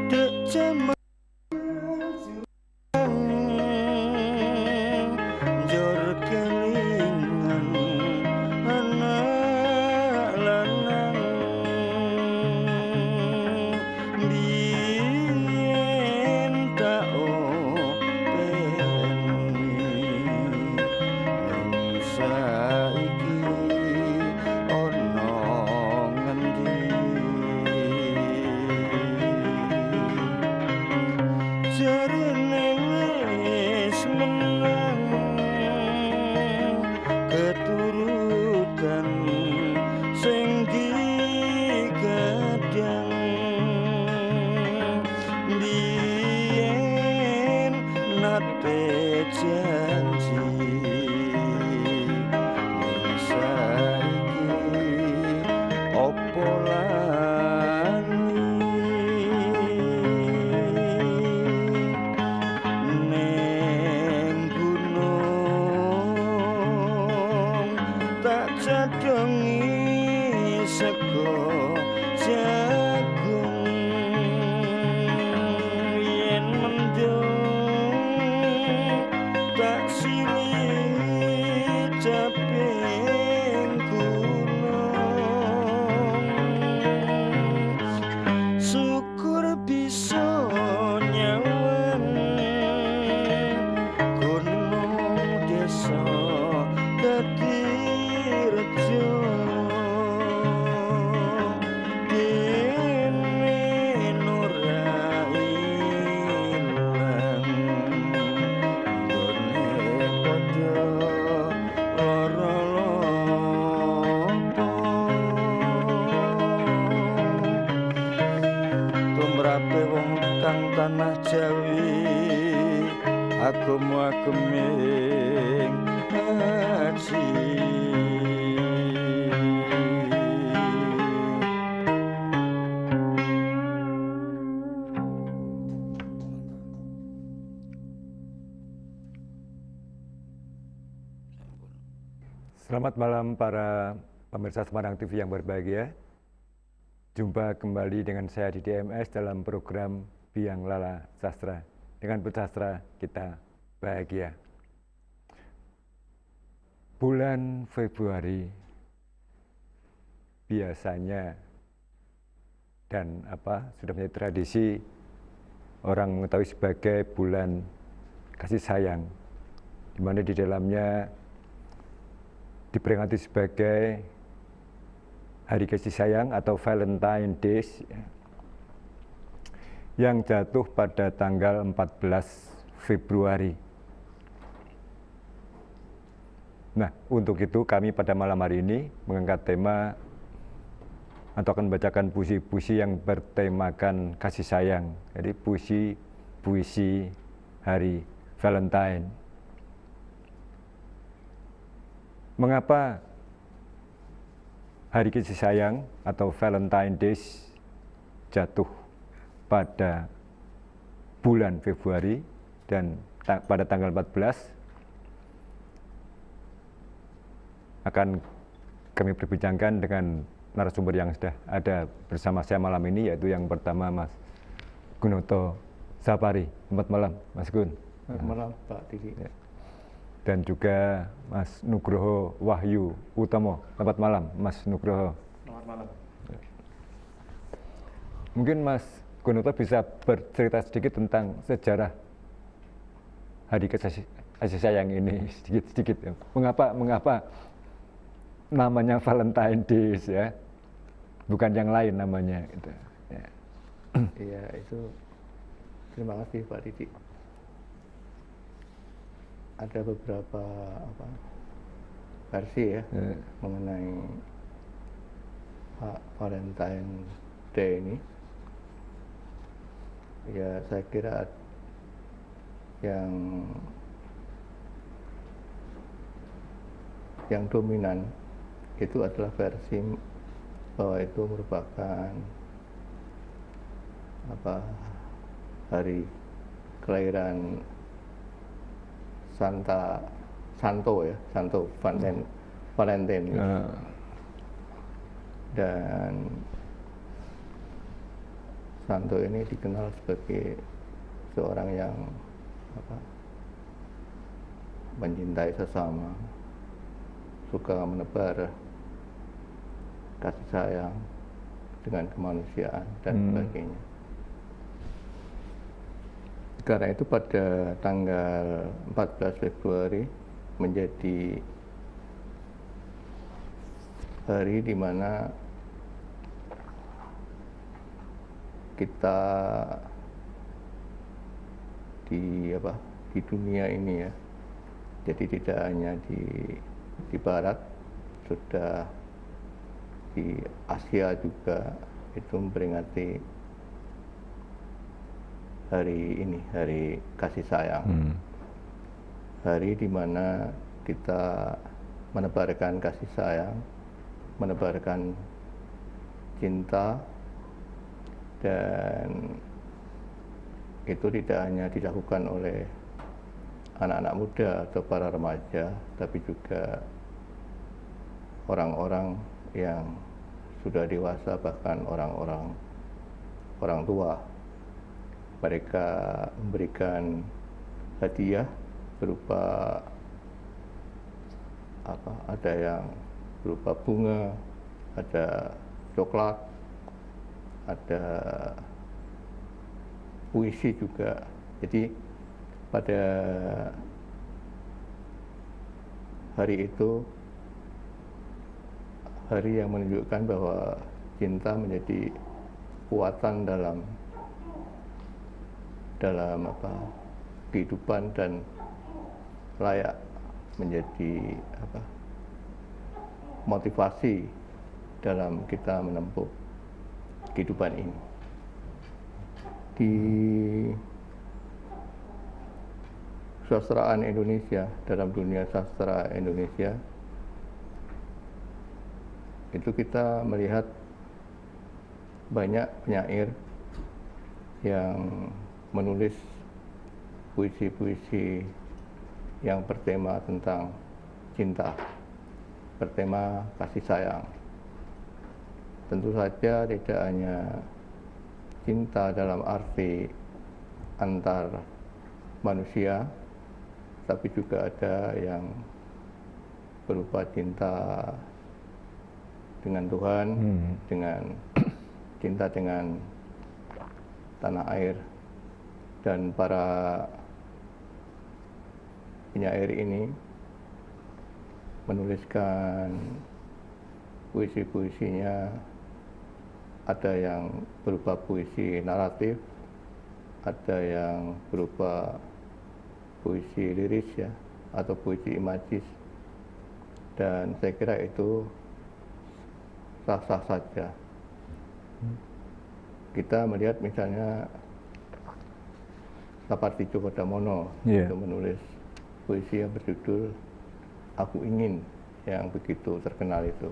Dek jaman njor kelingan anak lanang biyen tak openi nang saiki ono ngendi jarene wis menang keturutan sing digadang biyen nate janji ning saiki opo lani ning gunung tak jadongi sego jagung yen mendung tak silih caping gunung syukur bisa nyawan gunung desa Kadirejo dene ora ilang gone padha lara lopo tumrape wong kang tanah Jawi agem-ageming haji Selamat malam para pemirsa Semarang TV yang berbahagia. Jumpa kembali dengan saya di DMS dalam program Biang Lala Sastra. Dengan bersastra kita bahagia. Bulan Februari biasanya dan sudah menjadi tradisi orang mengetahui sebagai bulan kasih sayang, di mana di dalamnya diperingati sebagai Hari Kasih Sayang atau Valentine Days yang jatuh pada tanggal 14 Februari. Nah, untuk itu kami pada malam hari ini mengangkat tema atau akan membacakan puisi-puisi yang bertemakan kasih sayang. Jadi puisi Hari Valentine. Mengapa Hari Kasih Sayang atau Valentine Days jatuh pada bulan Februari dan pada tanggal 14? Akan kami perbincangkan dengan narasumber yang sudah ada bersama saya malam ini, yaitu yang pertama Mas Gunoto Sapari. Selamat malam Mas Gun. Selamat malam Pak Didi. Dan juga Mas Nugroho Wahyu Utomo. Selamat malam Mas Nugroho. Selamat malam. Mungkin Mas Gunoto bisa bercerita sedikit tentang sejarah Hari Kasih Sayang ini sedikit. Mengapa namanya Valentine Days ya, bukan yang lain namanya gitu. Ya. Iya, itu terima kasih Pak Didi. Ada beberapa versi ya mengenai Pak Valentine Day ini. Ya, saya kira yang dominan itu adalah versi bahwa itu merupakan hari kelahiran Santo Valentine Valentine. Dan Santo ini dikenal sebagai seorang yang mencintai sesama, suka menebar kasih sayang dengan kemanusiaan dan sebagainya. Karena itu pada tanggal 14 Februari menjadi hari di mana kita di dunia ini ya. Jadi tidak hanya di barat, sudah di Asia juga itu memperingati hari ini, hari kasih sayang. Hari di mana kita menebarkan kasih sayang, menebarkan cinta, dan itu tidak hanya dilakukan oleh anak-anak muda atau para remaja, tapi juga orang-orang yang sudah dewasa, bahkan orang tua. Mereka memberikan hadiah berupa ada yang berupa bunga, ada coklat, ada puisi juga. Jadi pada hari itu, hari yang menunjukkan bahwa cinta menjadi kekuatan dalam kehidupan dan layak menjadi motivasi dalam kita menempuh kehidupan ini. Di sastraan Indonesia, dalam dunia sastra Indonesia, itu kita melihat banyak penyair yang menulis puisi-puisi yang bertema tentang cinta, bertema kasih sayang. Tentu saja tidak hanya cinta dalam arti antar manusia, tapi juga ada yang berupa cinta dengan Tuhan, dengan cinta dengan tanah air. Dan para penyair ini menuliskan puisi-puisinya, ada yang berupa puisi naratif, ada yang berupa puisi liris ya, atau puisi imajis. Dan saya kira itu sah-sah saja. Kita melihat misalnya Sapardi Djoko Damono itu menulis puisi yang berjudul Aku Ingin, yang begitu terkenal itu.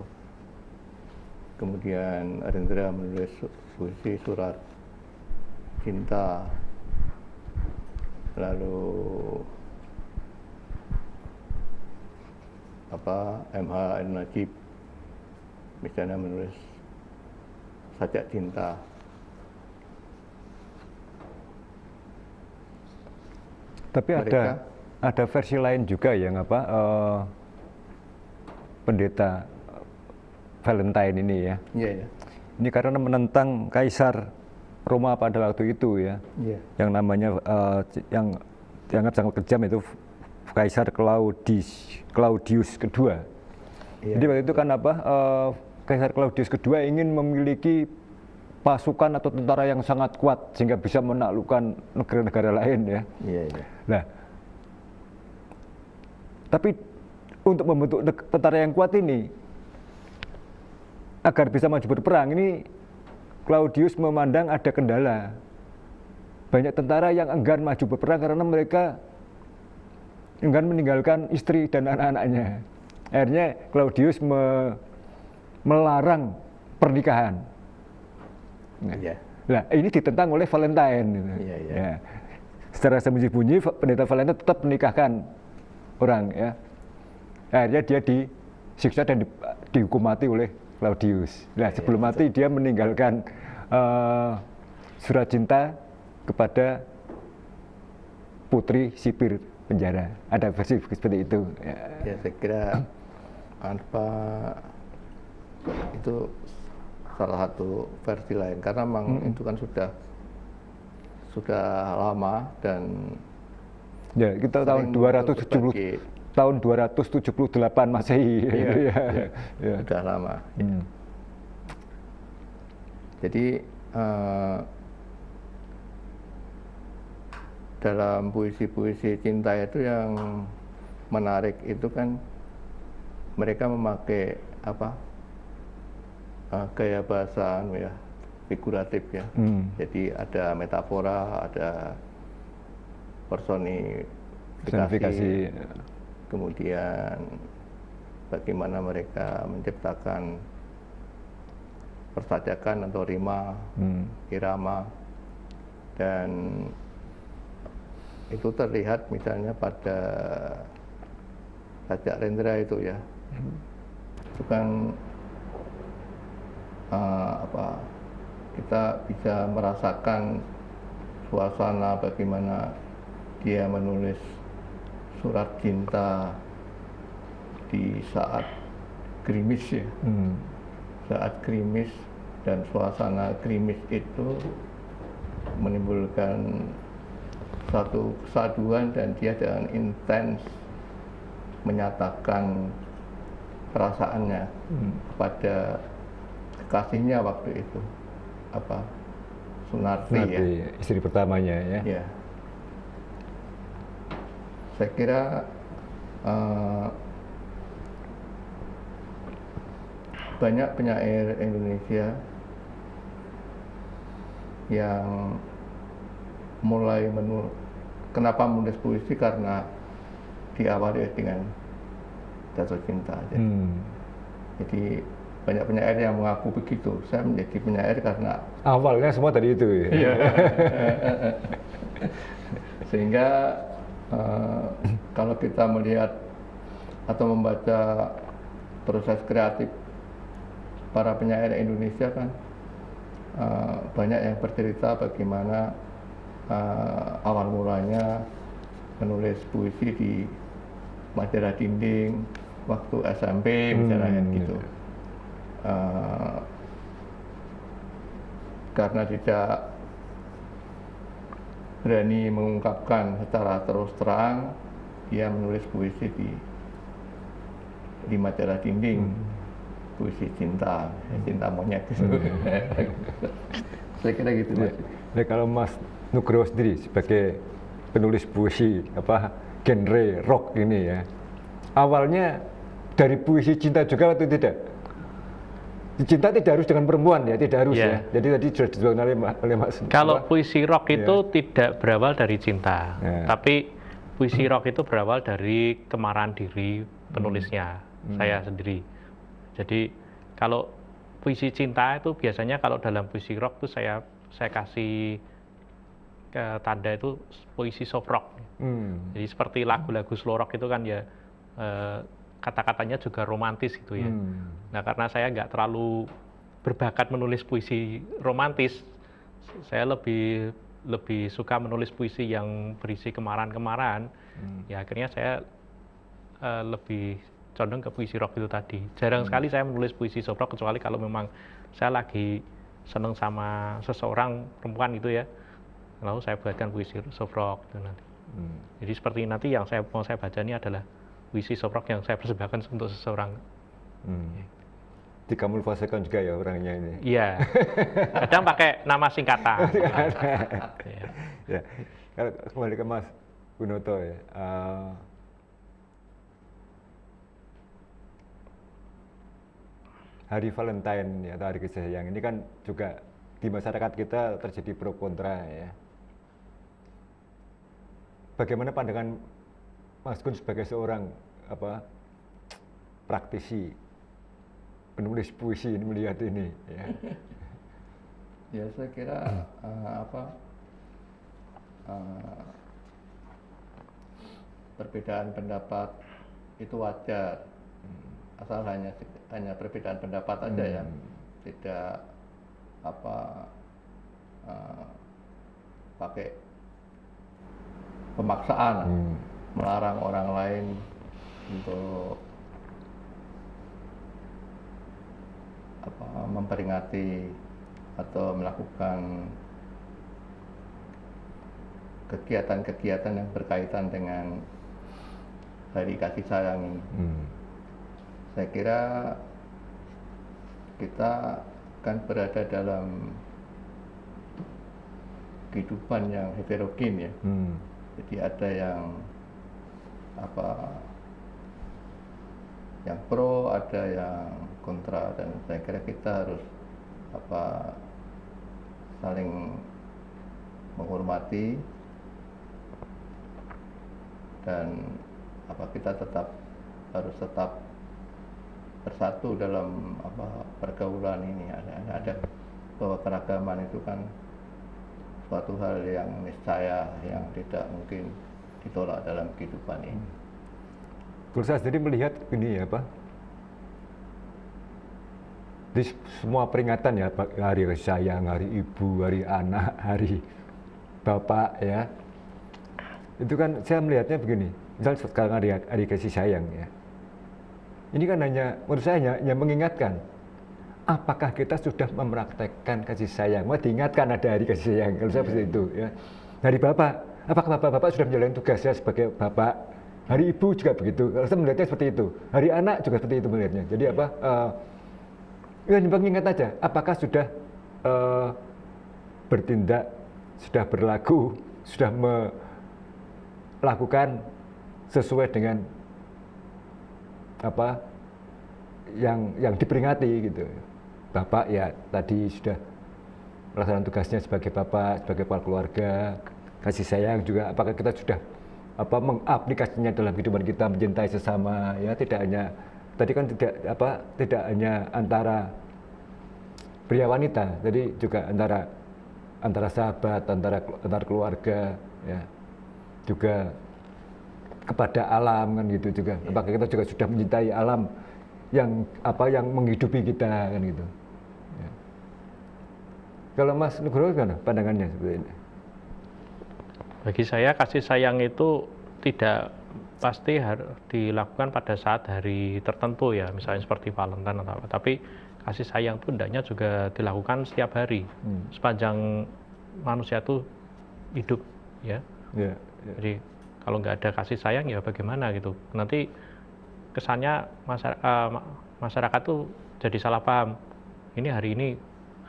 Kemudian Arindra menulis puisi Surat Cinta. Lalu M.H. Najib misalnya menulis Sajak Cinta. Tapi ada versi lain juga yang pendeta Valentine ini ya. Iya. Ini karena menentang Kaisar Roma pada waktu itu ya. Yang namanya yang dianggap sangat kejam itu Kaisar Claudius kedua. Jadi waktu itu kan Kaisar Claudius kedua ingin memiliki pasukan atau tentara yang sangat kuat sehingga bisa menaklukkan negara-negara lain ya. Nah, tapi untuk membentuk tentara yang kuat ini, agar bisa maju berperang, ini Claudius memandang ada kendala. Banyak tentara yang enggan maju berperang karena mereka enggan meninggalkan istri dan anak-anaknya. Akhirnya Claudius melarang pernikahan. Nah, ini ditentang oleh Valentine. Ya. Secara sembunyi-sembunyi pendeta Valentine tetap menikahkan orang. Ya. Akhirnya dia disiksa dan dihukum mati oleh Claudius. Nah, sebelum mati dia meninggalkan surat cinta kepada putri sipir penjara. Ada versi seperti itu. Ya, saya kira apa itu salah satu versi lain karena memang itu kan sudah lama dan ya kita tahun 278 Masehi. Ya. Sudah lama. Jadi dalam puisi-puisi cinta itu yang menarik itu kan mereka memakai gaya bahasa ya figuratif ya. Jadi ada metafora, ada personifikasi, kemudian bagaimana mereka menciptakan persajakan atau rima, irama, dan itu terlihat misalnya pada Sajak Rendra itu ya. Itu kan kita bisa merasakan suasana bagaimana dia menulis surat cinta di saat gerimis ya. Saat gerimis dan suasana gerimis itu menimbulkan satu kesaduan dan dia dengan intens menyatakan perasaannya kepada kekasihnya waktu itu Sunarti ya, istri pertamanya ya. Ya. Saya kira banyak penyair Indonesia yang mulai kenapa menulis puisi karena diawali dengan jatuh cinta. Jadi banyak penyair yang mengaku begitu. Saya menjadi penyair karena awalnya semua tadi itu ya. Sehingga kalau kita melihat atau membaca proses kreatif para penyair Indonesia kan banyak yang bercerita bagaimana awal mulanya menulis puisi di majalah dinding waktu SMP misalnya gitu. Karena tidak berani mengungkapkan secara terus terang, dia menulis puisi di majalah dinding, puisi cinta, cinta monyet. Saya kira gitu Mas. Nah, kalau Mas Nugroho sendiri sebagai penulis puisi genre rock ini ya, awalnya dari puisi cinta juga atau tidak? Cinta tidak harus dengan perempuan ya, tidak harus ya. Jadi tadi sudah disebutkan oleh Mas. Kalau puisi rock itu tidak berawal dari cinta, tapi puisi rock itu berawal dari kemarahan diri penulisnya, saya sendiri. Jadi kalau puisi cinta itu biasanya kalau dalam puisi rock itu saya kasih tanda itu puisi soft rock. Jadi seperti lagu-lagu slow rock itu kan ya kata-katanya juga romantis gitu ya. Nah karena saya nggak terlalu berbakat menulis puisi romantis, saya lebih suka menulis puisi yang berisi kemarahan-kemarahan. Ya akhirnya saya lebih condong ke puisi rock itu tadi. Jarang sekali saya menulis puisi soft rock kecuali kalau memang saya lagi seneng sama seseorang perempuan gitu ya. Lalu saya buatkan puisi soft rock gitu nanti. Jadi seperti nanti yang mau saya baca ini adalah puisi soft rock yang saya persembahkan untuk seseorang. Dikamuflasekan juga ya orangnya ini. Iya. Kadang pakai nama singkatan. Ya. Kalau kembali ke Mas Gunoto ya. Hari Valentine atau hari kasih sayang ini kan juga di masyarakat kita terjadi pro kontra ya. Bagaimana pandangan Mas Gun sebagai seorang praktisi penulis puisi ini melihat ini ya? Ya saya kira perbedaan pendapat itu wajar. asal hanya perbedaan pendapat aja ya, tidak pakai pemaksaan melarang orang lain untuk memperingati atau melakukan kegiatan-kegiatan yang berkaitan dengan Hari Kasih Sayang ini. Saya kira kita kan berada dalam kehidupan yang heterogen ya. Jadi ada yang pro, ada yang kontra, dan saya kira kita harus saling menghormati dan kita harus tetap bersatu dalam pergaulan ini. Ada bahwa keragaman itu kan suatu hal yang niscaya, yang tidak mungkin ditolak dalam kehidupan ini. Kalau saya sendiri melihat ini ya Pak, di semua peringatan ya, hari kasih sayang, hari ibu, hari anak, hari bapak ya, itu kan saya melihatnya begini. Misal sekarang hari kasih sayang ya, ini kan menurut saya hanya mengingatkan, apakah kita sudah mempraktekkan kasih sayang? Mau diingatkan ada hari kasih sayang, kalau saya seperti itu ya. Hari bapak, apakah bapak sudah menjalani tugasnya sebagai bapak? Hari ibu juga begitu, kalau saya melihatnya seperti itu. Hari anak juga seperti itu melihatnya. Jadi ya mengingat aja, apakah sudah bertindak, sudah berlaku, sudah melakukan sesuai dengan yang diperingati gitu. Bapak ya tadi sudah melaksanakan tugasnya sebagai bapak, sebagai kepala keluarga. Kasih sayang juga, apakah kita sudah mengaplikasinya dalam kehidupan kita, mencintai sesama ya, tidak hanya tadi kan tidak hanya antara pria wanita, jadi juga antara sahabat, antara keluarga ya, juga kepada alam kan gitu juga. Apakah kita juga sudah mencintai alam yang menghidupi kita kan gitu. Ya. Kalau Mas Nugroho gimana pandangannya seperti ini? Bagi saya kasih sayang itu tidak pasti harus dilakukan pada saat hari tertentu ya, misalnya seperti Valentine atau apa. Tapi kasih sayang itu hendaknya juga dilakukan setiap hari sepanjang manusia itu hidup ya. Jadi kalau nggak ada kasih sayang ya bagaimana gitu. Nanti kesannya masyarakat tuh jadi salah paham. Ini hari ini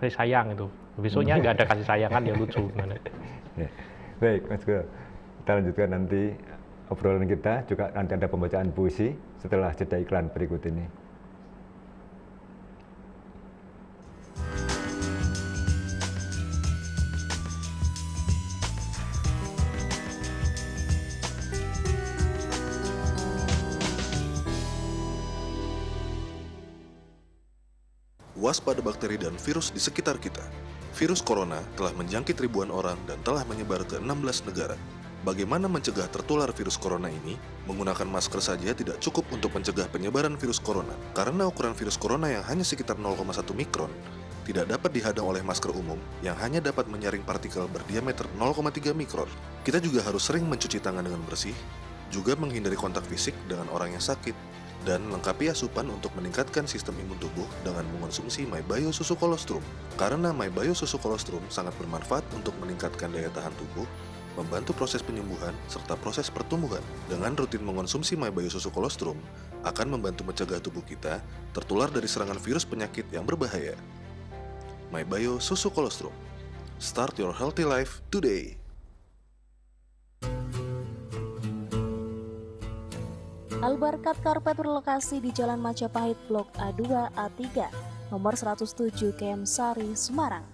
kasih sayang itu. Besoknya nggak ada kasih sayang kan ya lucu gimana. Ya. Baik Mas Guru, kita lanjutkan nanti obrolan kita, juga nanti ada pembacaan puisi setelah jeda iklan berikut ini. Waspada bakteri dan virus di sekitar kita. Virus corona telah menjangkit ribuan orang dan telah menyebar ke 16 negara. Bagaimana mencegah tertular virus corona ini? Menggunakan masker saja tidak cukup untuk mencegah penyebaran virus corona, karena ukuran virus corona yang hanya sekitar 0,1 mikron tidak dapat dihadang oleh masker umum yang hanya dapat menyaring partikel berdiameter 0,3 mikron. Kita juga harus sering mencuci tangan dengan bersih, juga menghindari kontak fisik dengan orang yang sakit, dan lengkapi asupan untuk meningkatkan sistem imun tubuh dengan mengonsumsi MyBio Susu Kolostrum. Karena MyBio Susu Kolostrum sangat bermanfaat untuk meningkatkan daya tahan tubuh, membantu proses penyembuhan, serta proses pertumbuhan. Dengan rutin mengonsumsi MyBio Susu Kolostrum, akan membantu mencegah tubuh kita tertular dari serangan virus penyakit yang berbahaya. MyBio Susu Kolostrum. Start your healthy life today. Albarkat Karpet berlokasi di Jalan Majapahit Blok A2 A3, nomor 107 KM Sari, Semarang.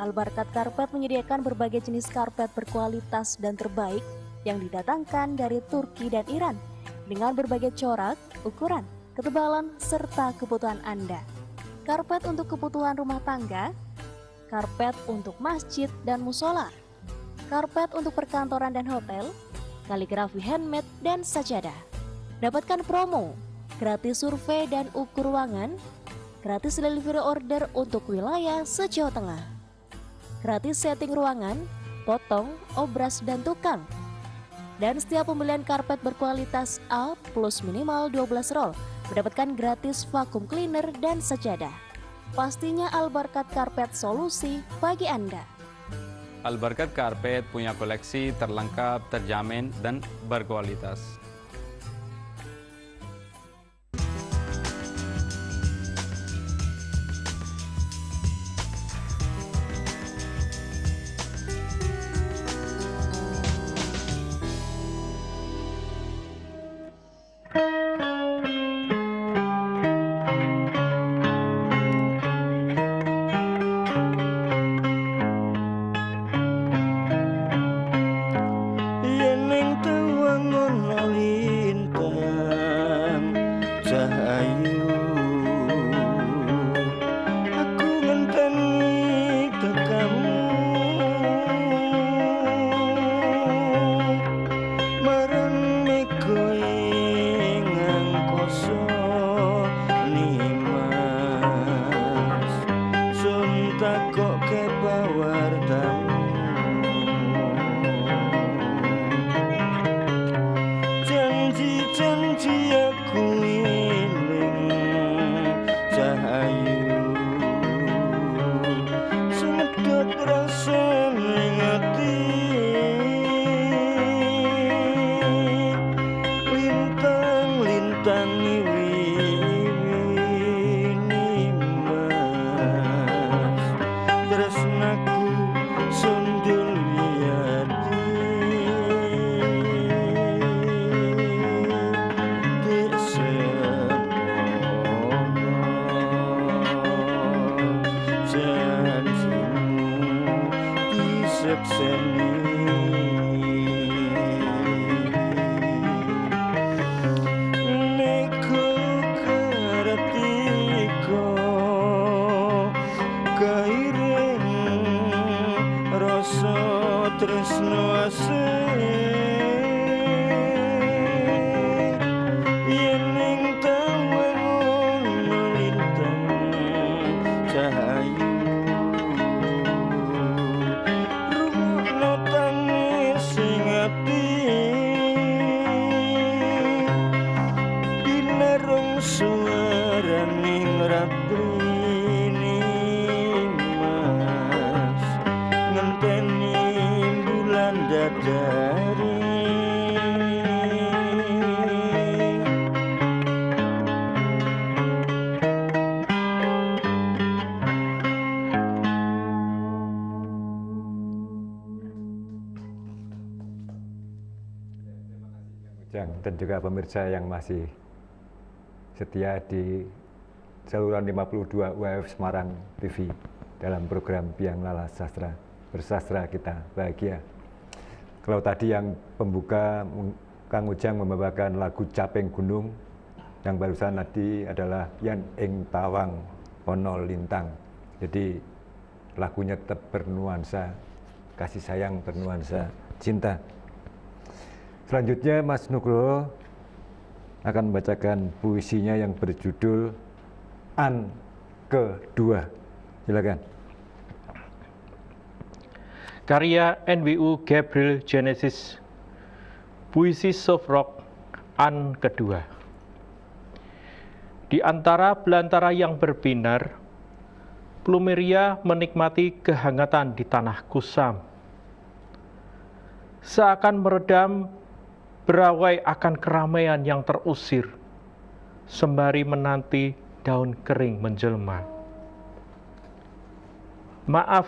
Albarkat Karpet menyediakan berbagai jenis karpet berkualitas dan terbaik yang didatangkan dari Turki dan Iran dengan berbagai corak, ukuran, ketebalan, serta kebutuhan Anda. Karpet untuk kebutuhan rumah tangga, karpet untuk masjid dan musola, karpet untuk perkantoran dan hotel, kaligrafi handmade dan sajadah. Dapatkan promo gratis survei dan ukur ruangan, gratis delivery order untuk wilayah se-Jawa Tengah, gratis setting ruangan, potong, obras, dan tukang. Dan setiap pembelian karpet berkualitas A plus minimal 12 roll mendapatkan gratis vacuum cleaner dan sajadah. Pastinya Al-Barkat Karpet solusi bagi Anda. Al-Barkat Karpet punya koleksi terlengkap, terjamin, dan berkualitas. Dan juga pemirsa yang masih setia di saluran 52 UHF Semarang TV dalam program Biang Lala Sastra, bersastra kita bahagia. Kalau tadi yang pembuka Kang Ujang membawakan lagu Caping Gunung, yang barusan tadi adalah Yen Ing Tawang Ono Lintang. Jadi lagunya tetap bernuansa kasih sayang, bernuansa cinta. Selanjutnya Mas Nugroho akan membacakan puisinya yang berjudul An Kedua. Silakan. Karya NWU Gabriel Genesis, puisi soft rock An Kedua. Di antara belantara yang berbinar, plumeria menikmati kehangatan di tanah kusam. Seakan meredam berawai akan keramaian yang terusir, sembari menanti daun kering menjelma. Maaf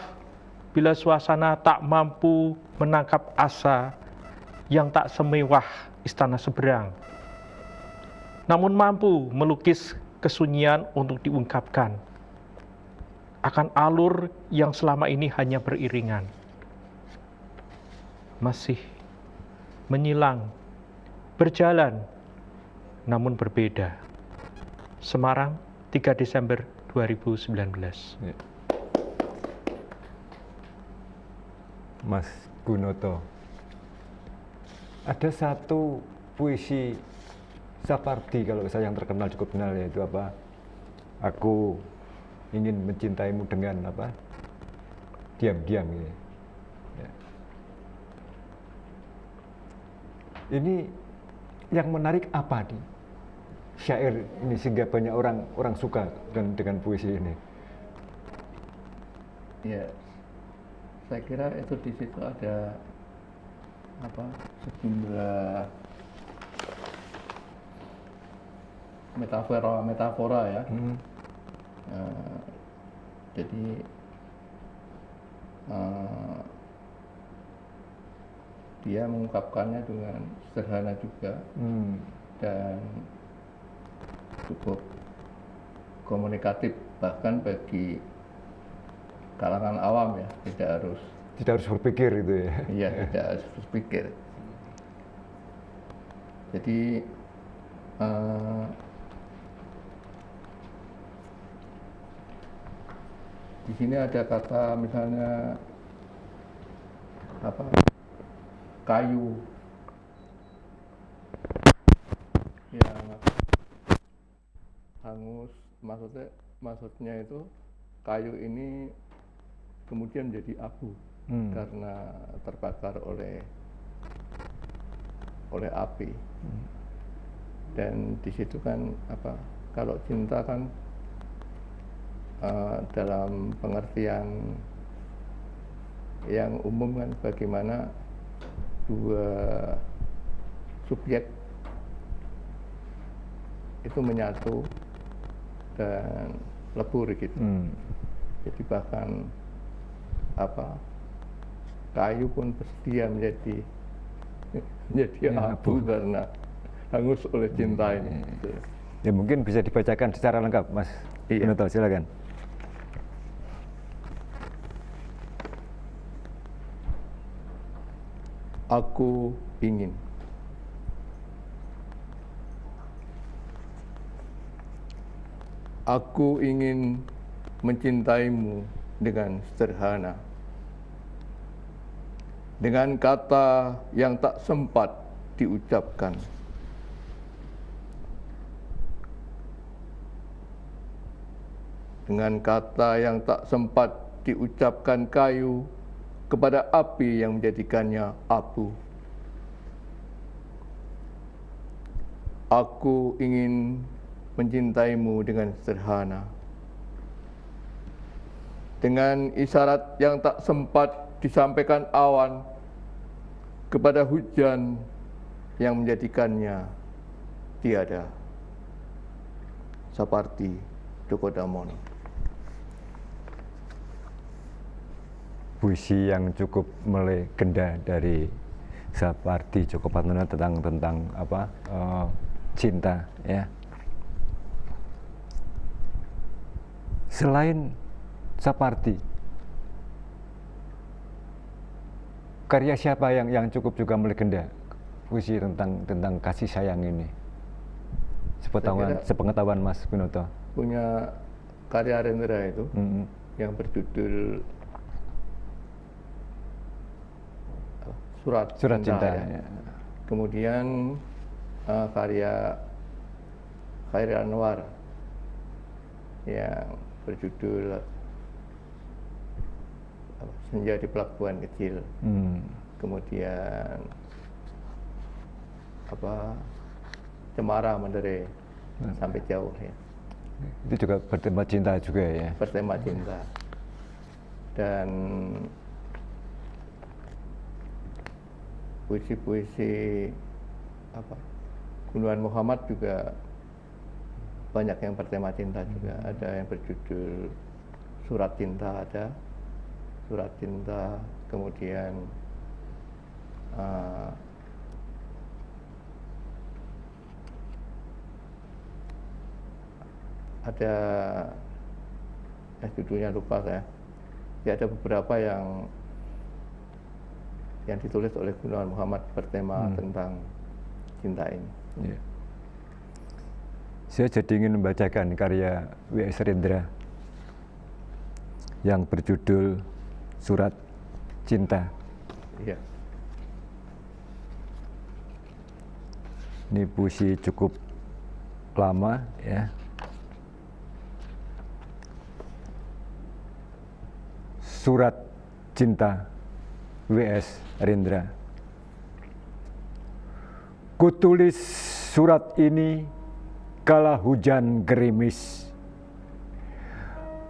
bila suasana tak mampu menangkap asa yang tak semewah istana seberang, namun mampu melukis kesunyian untuk diungkapkan akan alur yang selama ini hanya beriringan. Masih menyilang, berjalan, namun berbeda. Semarang, 3 Desember 2019. Ya. Mas Gunoto, ada satu puisi Sapardi, kalau saya yang terkenal cukup kenal, yaitu apa? Aku ingin mencintaimu dengan apa? Diam-diam gitu. Ya. Ini yang menarik apa nih? Syair ini sehingga banyak orang suka dengan puisi ini. Ya, saya kira itu di situ ada apa? Sejumlah metafora ya. Jadi dia mengungkapkannya dengan sederhana juga dan cukup komunikatif, bahkan bagi kalangan awam ya, tidak harus berpikir itu ya. Iya, tidak harus berpikir. Jadi di sini ada kata misalnya apa, kayu yang hangus, maksudnya itu kayu ini kemudian menjadi abu karena terbakar oleh api. Dan di situ kan apa, kalau cinta kan dalam pengertian yang umum kan bagaimana dua subjek itu menyatu dan lebur gitu. Jadi bahkan apa, kayu pun bersedia menjadi abu karena hangus oleh cinta ini. Ya mungkin bisa dibacakan secara lengkap, Mas Binoto, silakan. Aku ingin. Aku ingin mencintaimu dengan sederhana, dengan kata yang tak sempat diucapkan. Dengan kata yang tak sempat diucapkan kayu kepada api yang menjadikannya abu. Aku ingin mencintaimu dengan sederhana, dengan isyarat yang tak sempat disampaikan awan kepada hujan yang menjadikannya tiada. Sapardi Djoko Damono. Puisi yang cukup melegenda dari Sapardi Djoko Damono tentang apa, cinta ya. Selain Sapardi, karya siapa yang cukup juga melegenda puisi tentang kasih sayang ini? Sepengetahuan Mas Binoto. Punya karya Rendra itu yang berjudul Surat Cinta. Ya. Kemudian karya Khairi Anwar yang berjudul Senja di Pelabuhan Kecil. Kemudian apa, Cemara Menderai sampai jauh ya. Itu juga bertema cinta juga ya. Bertema cinta. Dan puisi-puisi apa, Gunawan Muhammad juga banyak yang bertema cinta juga. Ada yang berjudul Surat Cinta, ada Surat Cinta, kemudian ada judulnya lupa saya. Ya, ada beberapa yang ditulis oleh Gunawan Muhammad bertema tentang cinta ini. Ya. Saya jadi ingin membacakan karya W.S. Rendra yang berjudul Surat Cinta. Iya. Ini puisi cukup lama ya. Surat Cinta W.S. Rendra. Kutulis surat ini kala hujan gerimis,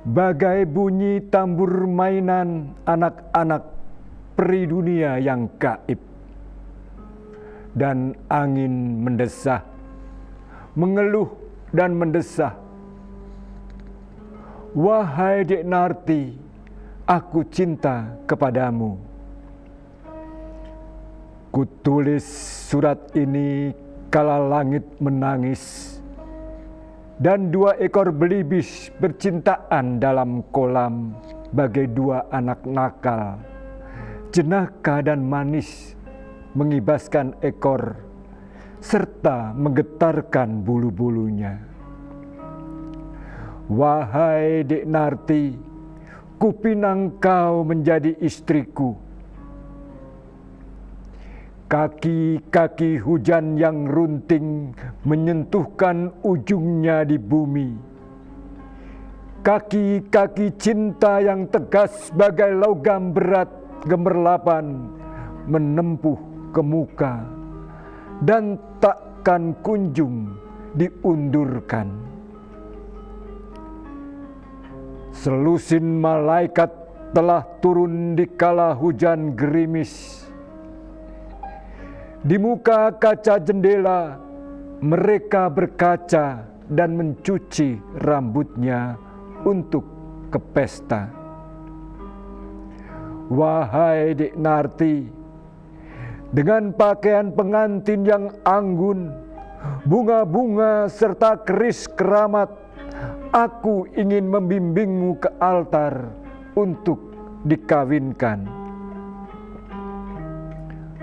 bagai bunyi tambur mainan anak-anak peri dunia yang gaib, dan angin mendesah, mengeluh dan mendesah. Wahai Dek Narti, aku cinta kepadamu. Kutulis surat ini kala langit menangis, dan 2 ekor belibis bercintaan dalam kolam bagai 2 anak nakal, jenaka dan manis, mengibaskan ekor serta menggetarkan bulu-bulunya. Wahai Dek Narti, kupinang kau menjadi istriku. Kaki-kaki hujan yang runting menyentuhkan ujungnya di bumi. Kaki-kaki cinta yang tegas bagai logam berat gemerlapan menempuh ke muka dan takkan kunjung diundurkan. Selusin malaikat telah turun di kala hujan gerimis. Di muka kaca jendela mereka berkaca dan mencuci rambutnya untuk ke pesta. Wahai Dek Narti, dengan pakaian pengantin yang anggun, bunga-bunga serta keris keramat, aku ingin membimbingmu ke altar untuk dikawinkan.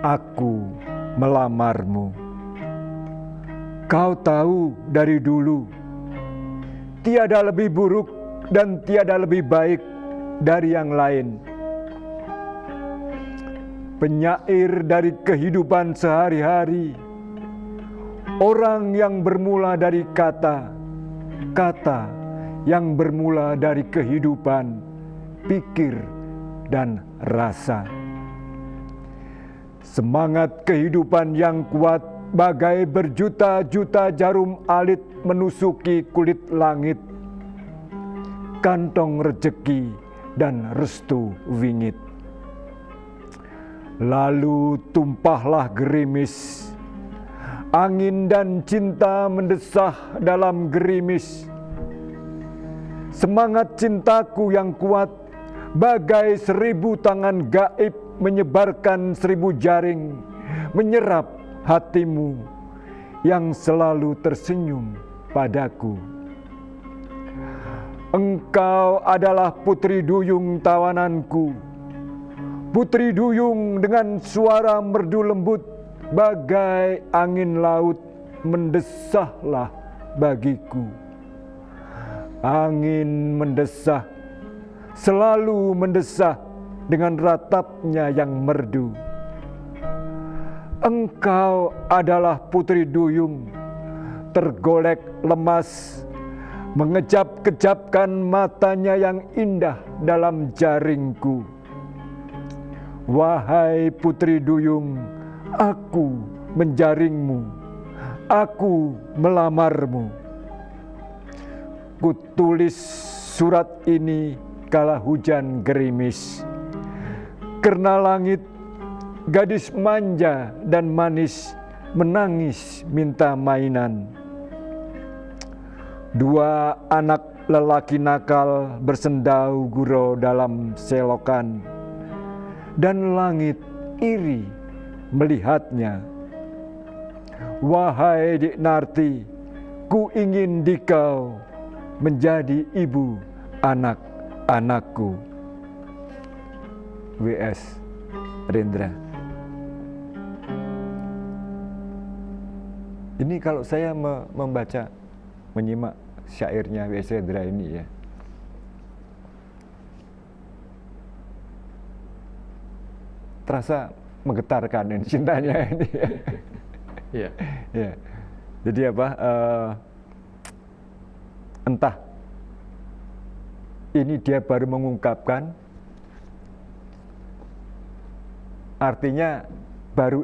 Aku melamarmu. Kau tahu dari dulu, tiada lebih buruk dan tiada lebih baik dari yang lain. Penyair dari kehidupan sehari-hari, orang yang bermula dari kata, kata yang bermula dari kehidupan, pikir, dan rasa. Semangat kehidupan yang kuat bagai berjuta-juta jarum alit menusuki kulit langit, kantong rejeki dan restu wingit. Lalu tumpahlah gerimis, angin dan cinta mendesah dalam gerimis. Semangat cintaku yang kuat bagai 1000 tangan gaib menyebarkan 1000 jaring, menyerap hatimu yang selalu tersenyum padaku. Engkau adalah putri duyung tawananku, putri duyung dengan suara merdu lembut bagai angin laut, mendesahlah bagiku. Angin mendesah, selalu mendesah dengan ratapnya yang merdu. Engkau adalah putri duyung, tergolek lemas, mengejap-kejapkan matanya yang indah dalam jaringku. Wahai putri duyung, aku menjaringmu, aku melamarmu. Kutulis surat ini kala hujan gerimis, karena langit, gadis manja dan manis menangis minta mainan. 2 anak lelaki nakal bersendau gurau dalam selokan, dan langit iri melihatnya. Wahai Dek Narti, ku ingin dikau menjadi ibu anak-anakku. W.S. Rendra. Ini kalau saya membaca, menyimak syairnya W.S. Rendra ini ya, terasa menggetarkan ini cintanya ini. Iya. Ya. Jadi apa? entah ini dia baru mengungkapkan, artinya baru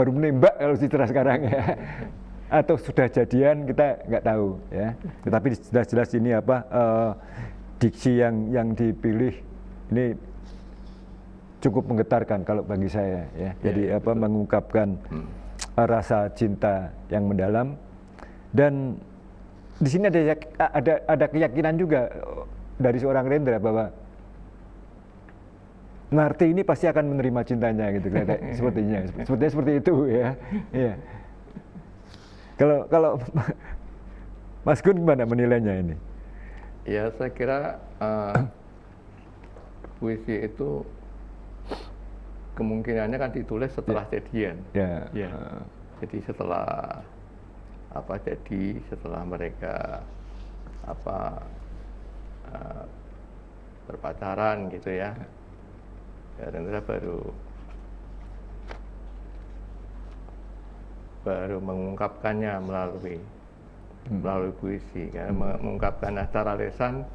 menembak kalau istilah sekarang ya, atau sudah jadian kita nggak tahu ya. Tetapi jelas-jelas ini diksi yang dipilih ini cukup menggetarkan kalau bagi saya ya. Jadi mengungkapkan rasa cinta yang mendalam, dan di sini ada keyakinan juga dari seorang Rendra bahwa Narti ini pasti akan menerima cintanya gitu, sepertinya seperti itu ya. Iya. Kalau Mas Gun gimana menilainya ini? Ya, saya kira puisi itu kemungkinannya kan ditulis setelah jadian. Ya. Ya. Jadi setelah setelah mereka berpacaran gitu ya. Ya, Rendra baru mengungkapkannya melalui puisi, karena mengungkapkan secara lisan,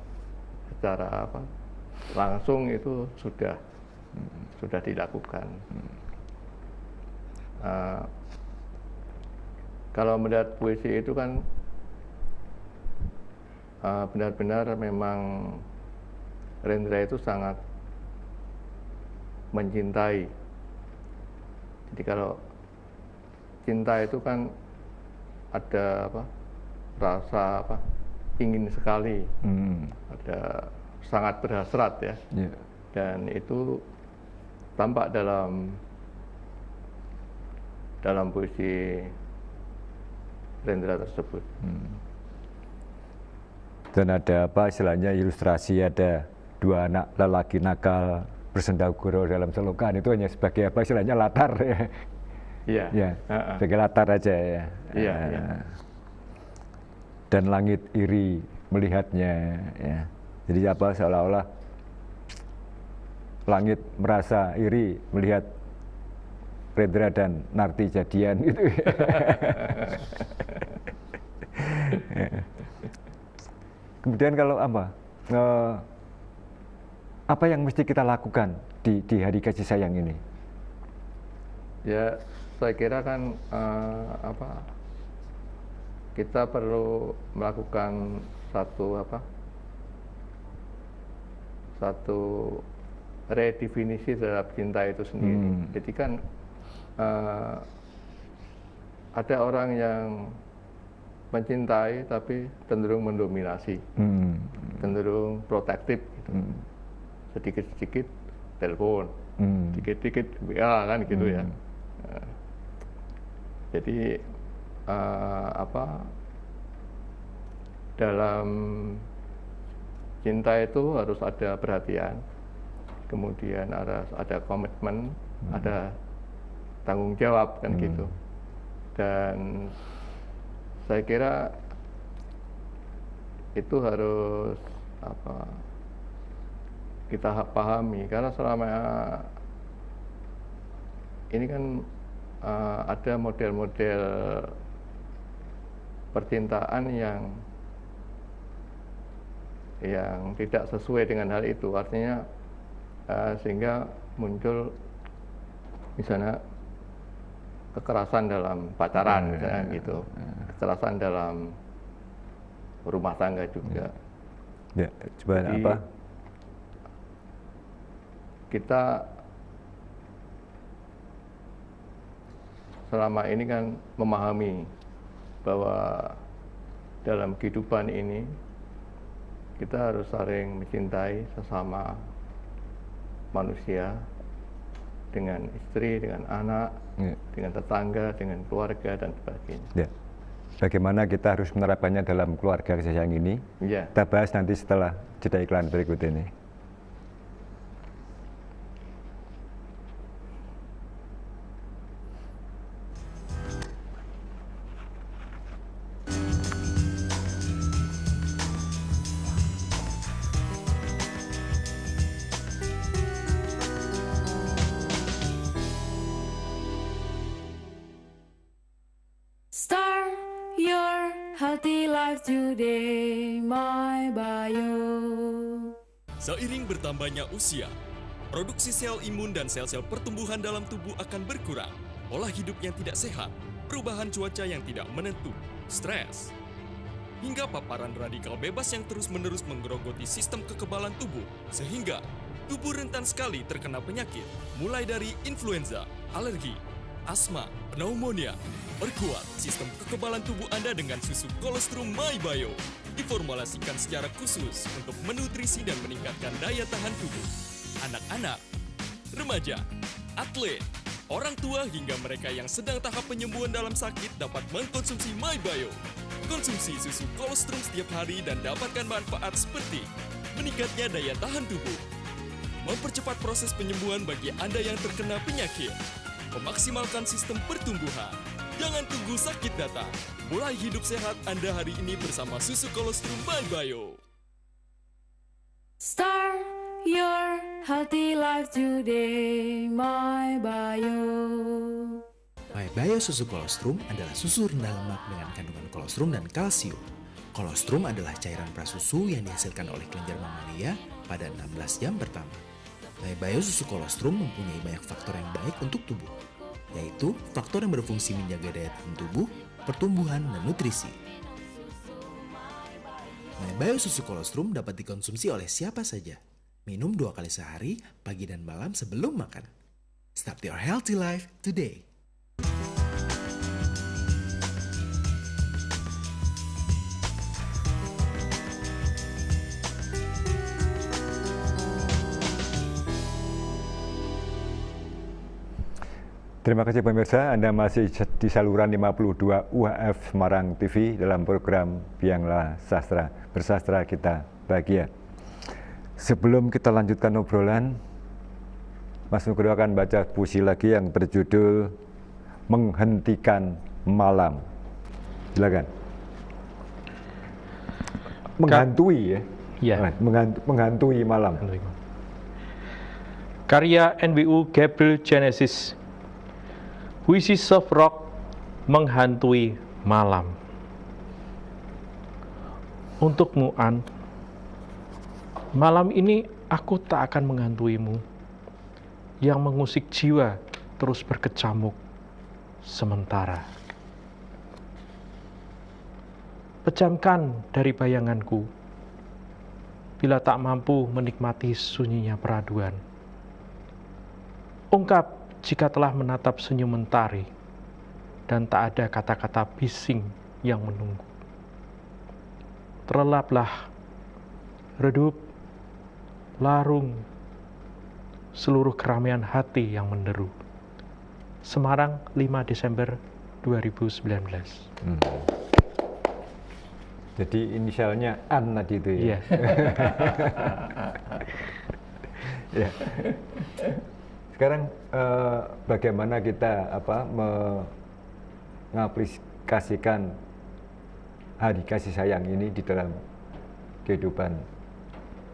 secara langsung itu sudah dilakukan. Kalau melihat puisi itu kan benar-benar memang Rendra itu sangat mencintai. Jadi kalau cinta itu kan ada rasa ingin sekali, ada sangat berhasrat ya. Yeah. Dan itu tampak dalam puisi Rendra tersebut. Dan ada istilahnya ilustrasi, ada dua anak lelaki nakal bersendaguro dalam selokan, itu hanya sebagai istilahnya latar ya. Iya. Ya, sebagai latar aja ya. Iya. Dan langit iri melihatnya ya. Jadi seolah-olah langit merasa iri melihat Rendra dan Narti jadian gitu. Kemudian kalau apa yang mesti kita lakukan di hari kasih sayang ini? Ya, saya kira kan kita perlu melakukan satu redefinisi terhadap cinta itu sendiri. Jadi kan ada orang yang mencintai tapi cenderung mendominasi, cenderung protektif gitu. Sedikit-sedikit telepon, sedikit-sedikit WA kan gitu ya. Jadi dalam cinta itu harus ada perhatian, kemudian harus ada komitmen, ada tanggung jawab kan gitu. Dan saya kira itu harus kita pahami, karena selama ini kan ada model-model percintaan yang tidak sesuai dengan hal itu, artinya sehingga muncul misalnya kekerasan dalam pacaran misalnya gitu, kekerasan dalam rumah tangga juga. Ya, coba jadi, kita selama ini kan memahami bahwa dalam kehidupan ini kita harus saling mencintai sesama manusia, dengan istri, dengan anak, dengan tetangga, dengan keluarga dan sebagainya. Ya. Bagaimana kita harus menerapkannya dalam keluarga kasih sayang ini? Ya. Kita bahas nanti setelah jeda iklan berikut ini. Start your healthy life Today, my bio. Seiring bertambahnya usia, produksi sel imun dan sel-sel pertumbuhan dalam tubuh akan berkurang. Pola hidup yang tidak sehat, perubahan cuaca yang tidak menentu, stres, hingga paparan radikal bebas yang terus-menerus menggerogoti sistem kekebalan tubuh, sehingga tubuh rentan sekali terkena penyakit, mulai dari influenza, alergi, asma, pneumonia. Perkuat sistem kekebalan tubuh Anda dengan susu kolostrum MyBio. Diformulasikan secara khusus untuk menutrisi dan meningkatkan daya tahan tubuh. Anak-anak, remaja, atlet, orang tua hingga mereka yang sedang tahap penyembuhan dalam sakit dapat mengkonsumsi MyBio. Konsumsi susu kolostrum setiap hari dan dapatkan manfaat seperti meningkatnya daya tahan tubuh, mempercepat proses penyembuhan bagi Anda yang terkena penyakit, memaksimalkan sistem pertumbuhan. Jangan tunggu sakit datang. Mulai hidup sehat Anda hari ini bersama susu kolostrum MyBio. Start your healthy life today, my bio. MyBio susu kolostrum adalah susu rendah lemak dengan kandungan kolostrum dan kalsium. Kolostrum adalah cairan prasusu yang dihasilkan oleh kelenjar mamalia pada 16 jam pertama. MyBio susu kolostrum mempunyai banyak faktor yang baik untuk tubuh, yaitu faktor yang berfungsi menjaga daya tahan tubuh, pertumbuhan, dan nutrisi. MyBio susu kolostrum dapat dikonsumsi oleh siapa saja. Minum 2 kali sehari, pagi dan malam sebelum makan. Start your healthy life today. Terima kasih pemirsa, Anda masih di saluran 52 UHF Semarang TV dalam program Bianglah Sastra, bersastra kita bahagia. Sebelum kita lanjutkan obrolan, Mas Nugroho akan baca puisi lagi yang berjudul Menghentikan Malam. Silakan. Menghantui ya? Ya. Menghantui malam. Karya NWU Gabriel Genesis. Puisi soft rock menghantui malam. Untukmu, An, malam ini aku tak akan menghantuimu, yang mengusik jiwa terus berkecamuk sementara. Pejamkan dari bayanganku, bila tak mampu menikmati sunyinya peraduan. Ungkap jika telah menatap senyum mentari dan tak ada kata-kata bising yang menunggu. Terlelaplah, redup, larung, seluruh keramaian hati yang menderu. Semarang, 5 Desember 2019. Jadi inisialnya An tadi itu ya? Iya. Ya. Sekarang bagaimana kita mengaplikasikan hari kasih sayang ini di dalam kehidupan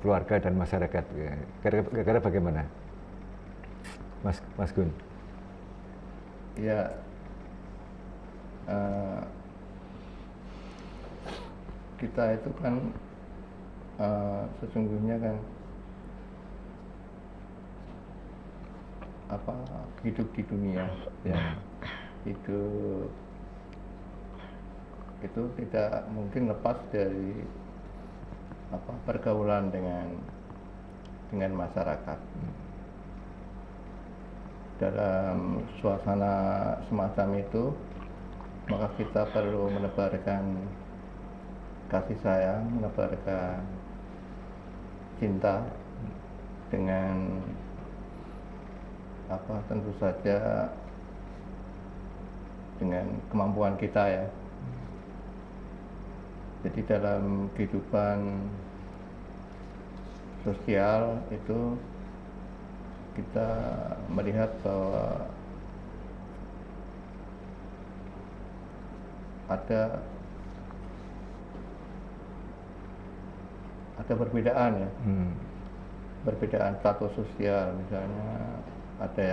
keluarga dan masyarakat? Kira-kira bagaimana, Mas Gun? Ya, kita itu kan sesungguhnya kan hidup di dunia ya, hidup itu tidak mungkin lepas dari pergaulan dengan masyarakat. Dalam suasana semacam itu, maka kita perlu menebarkan kasih sayang, menebarkan cinta dengan tentu saja dengan kemampuan kita ya. Jadi dalam kehidupan sosial itu kita melihat bahwa ada perbedaan ya, perbedaan status sosial. Misalnya ada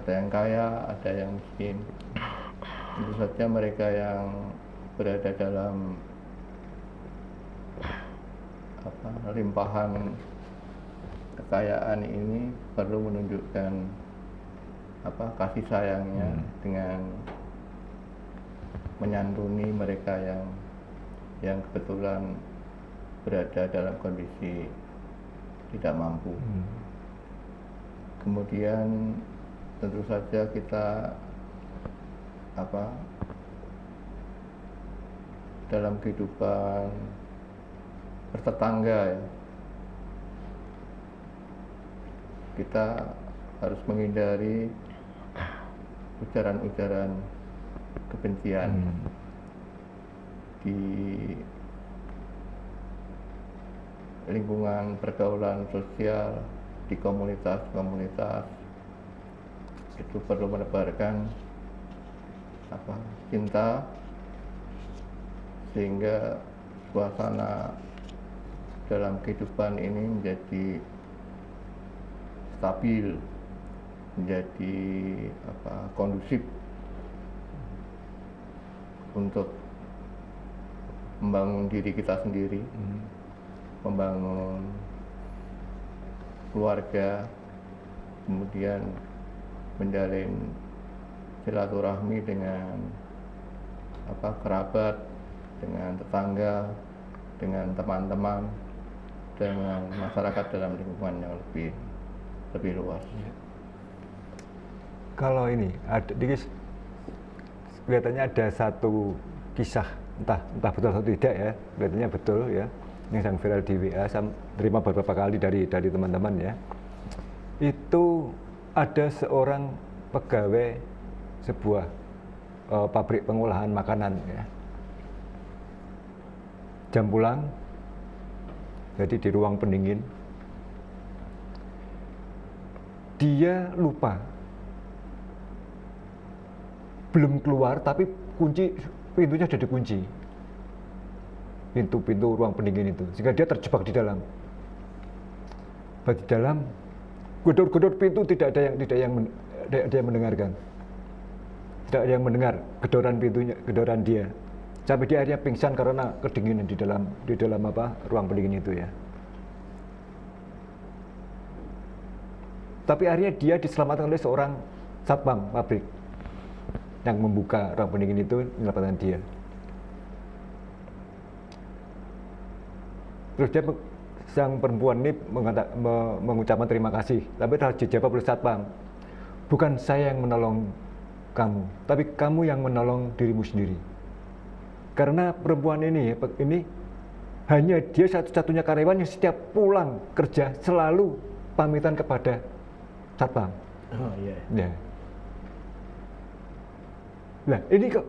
yang kaya, ada yang miskin. Tentu saja mereka yang berada dalam limpahan kekayaan ini perlu menunjukkan kasih sayangnya dengan menyantuni mereka yang kebetulan berada dalam kondisi tidak mampu. Kemudian tentu saja kita dalam kehidupan bertetangga ya, kita harus menghindari ujaran-ujaran kebencian di lingkungan pergaulan sosial, di komunitas-komunitas. Itu perlu menebarkan cinta, sehingga suasana dalam kehidupan ini menjadi stabil, menjadi kondusif untuk membangun diri kita sendiri, membangun keluarga, kemudian menjalin silaturahmi dengan kerabat, dengan tetangga, dengan teman-teman, dengan masyarakat dalam lingkungan yang lebih luas. Kalau ini ada kelihatannya ada satu kisah, entah betul atau tidak ya, kelihatannya betul ya, yang sedang viral di WA, saya terima beberapa kali dari teman-teman ya. Itu ada seorang pegawai sebuah pabrik pengolahan makanan ya. Jam pulang, jadi di ruang pendingin, dia lupa, belum keluar tapi pintunya sudah dikunci, pintu ruang pendingin itu, sehingga dia terjebak di dalam. Gedor-gedor pintu, tidak ada yang mendengarkan, tidak ada yang mendengar gedoran pintunya, gedoran dia. Sampai dia akhirnya pingsan karena kedinginan di dalam ruang pendingin itu ya. Tapi akhirnya dia diselamatkan oleh seorang satpam pabrik yang membuka ruang pendingin itu, menyelamatkan dia. Terus dia, sang perempuan ini mengucapkan terima kasih, tapi harus dijawab oleh satpam. Bukan saya yang menolong kamu, tapi kamu yang menolong dirimu sendiri. Karena perempuan ini hanya dia satu-satunya karyawan yang setiap pulang kerja selalu pamitan kepada satpam. Oh iya. Ya. Nah ini kok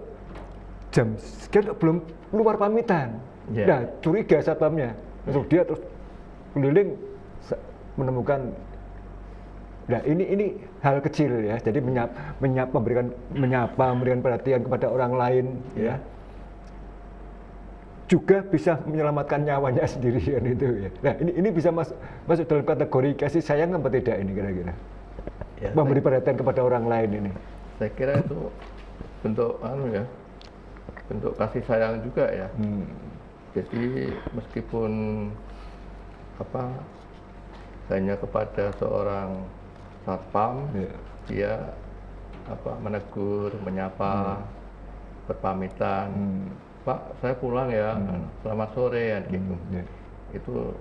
jam sekian belum keluar pamitan. Yeah. Nah curiga satpamnya, langsung dia terus keliling menemukan. Nah ini hal kecil ya. Jadi memberikan perhatian kepada orang lain ya. Juga bisa menyelamatkan nyawanya sendiri kan itu ya. Nah ini bisa masuk dalam kategori kasih sayang apa tidak ini kira-kira? Ya, memberi perhatian kepada orang lain ini. Saya kira itu bentuk bentuk kasih sayang juga ya. Jadi meskipun hanya kepada seorang satpam, dia menegur, menyapa, berpamitan. Pak, saya pulang ya, selamat sore ya gitu. Itu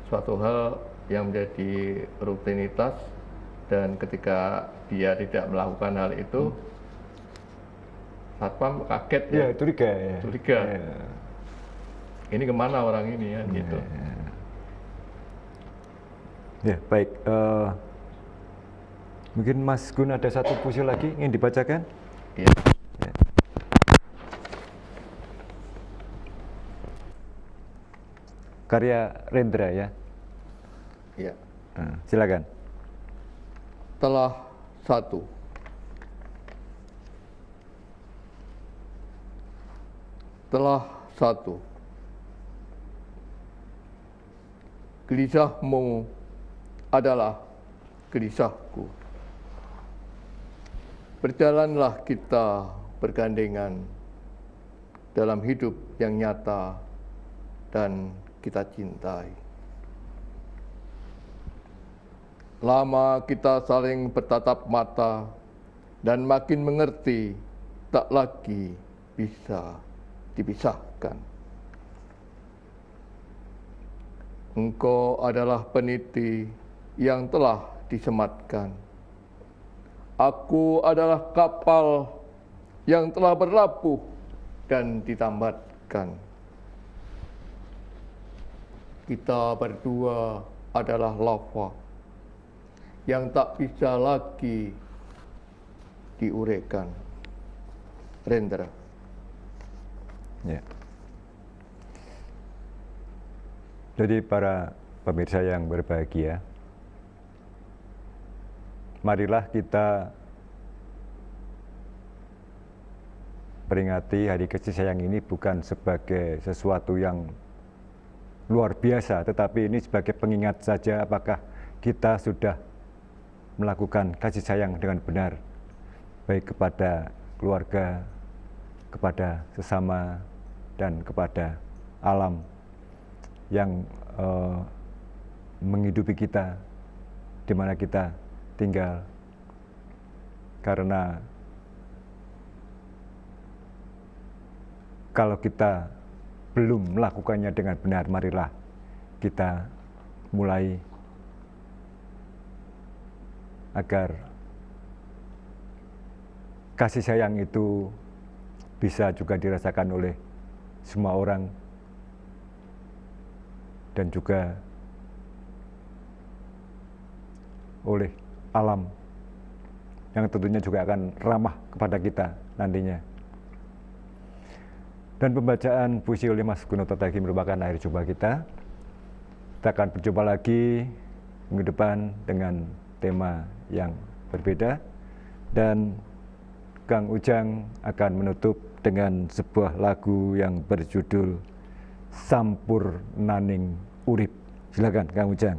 suatu hal yang menjadi rutinitas, dan ketika dia tidak melakukan hal itu, satpam kaget ya, curiga. Ya. Ini kemana orang ini ya gitu. Ya baik, mungkin Mas Gun ada satu puisi lagi ingin dibacakan? Iya. Ya. Karya Rendra ya. Iya. Silakan. Telah satu. Telah satu. Gelisahmu adalah gelisahku. Berjalanlah kita bergandengan dalam hidup yang nyata dan kita cintai. Lama kita saling bertatap mata dan makin mengerti tak lagi bisa dipisahkan. Engkau adalah peniti yang telah disematkan. Aku adalah kapal yang telah berlabuh dan ditambatkan. Kita berdua adalah lava yang tak bisa lagi diuraikan. Rendra. Ya. Jadi para pemirsa yang berbahagia, marilah kita peringati hari kasih sayang ini bukan sebagai sesuatu yang luar biasa, tetapi ini sebagai pengingat saja apakah kita sudah melakukan kasih sayang dengan benar, baik kepada keluarga, kepada sesama, dan kepada alam yang menghidupi kita, di mana kita tinggal. Karena kalau kita belum melakukannya dengan benar, marilah kita mulai agar kasih sayang itu bisa juga dirasakan oleh semua orang dan juga oleh alam yang tentunya juga akan ramah kepada kita nantinya. Dan pembacaan puisi oleh Mas Gunung Tatagi merupakan akhir jumpa kita. Kita akan berjumpa lagi minggu depan dengan tema yang berbeda, dan Kang Ujang akan menutup dengan sebuah lagu yang berjudul Sampur Naning Urip. Silakan Kang Ujang.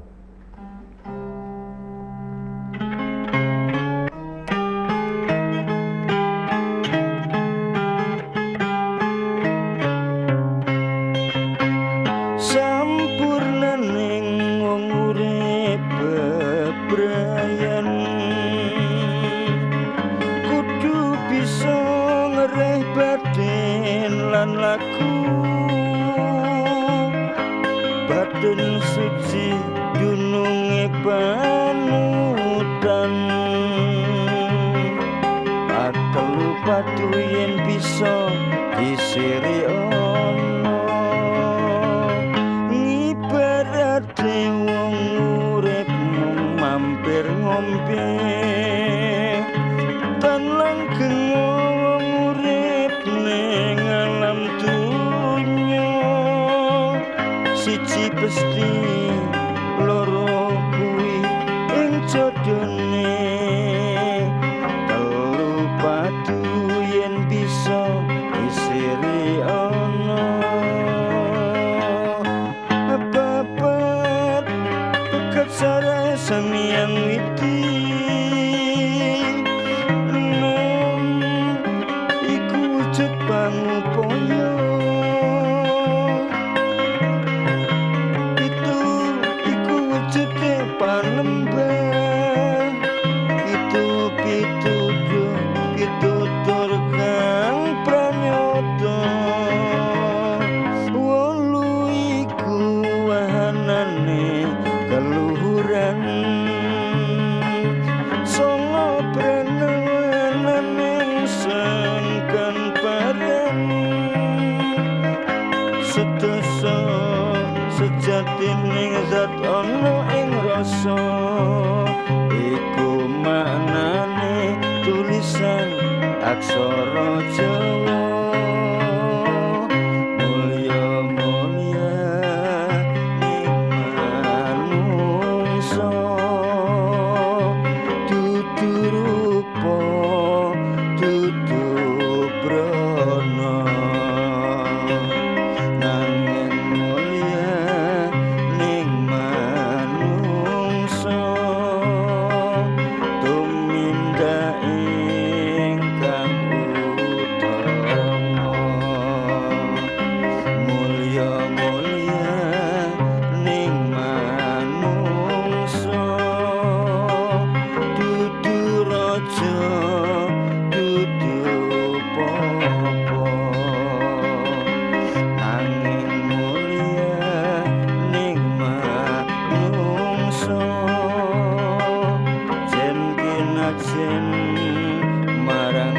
Batin suci dununge panutan, atelu padu yen bisa disiri ono, ngibarate wong urip mampir ngombe, tan langgeng wong urip ning alam dunya. Siji pesti loro kuwi ing jodone, telu padu yen bisa isiri ono, apa-apa pekat sarai samiyang witi, nom iku wujud pangupaya. Panembah itu pitutur kang pranyoto, wolu iku wahanane keluhuran, songo prananane sengkan paran, sedasa sejatining zat ono ing rasa, iku maknane tulisan aksara Jawa. Mulya-mulya ning manungsa, dudu rupa dudu brana, nanging mulya ning manungsa, tumindak ingkang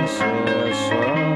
seseorang.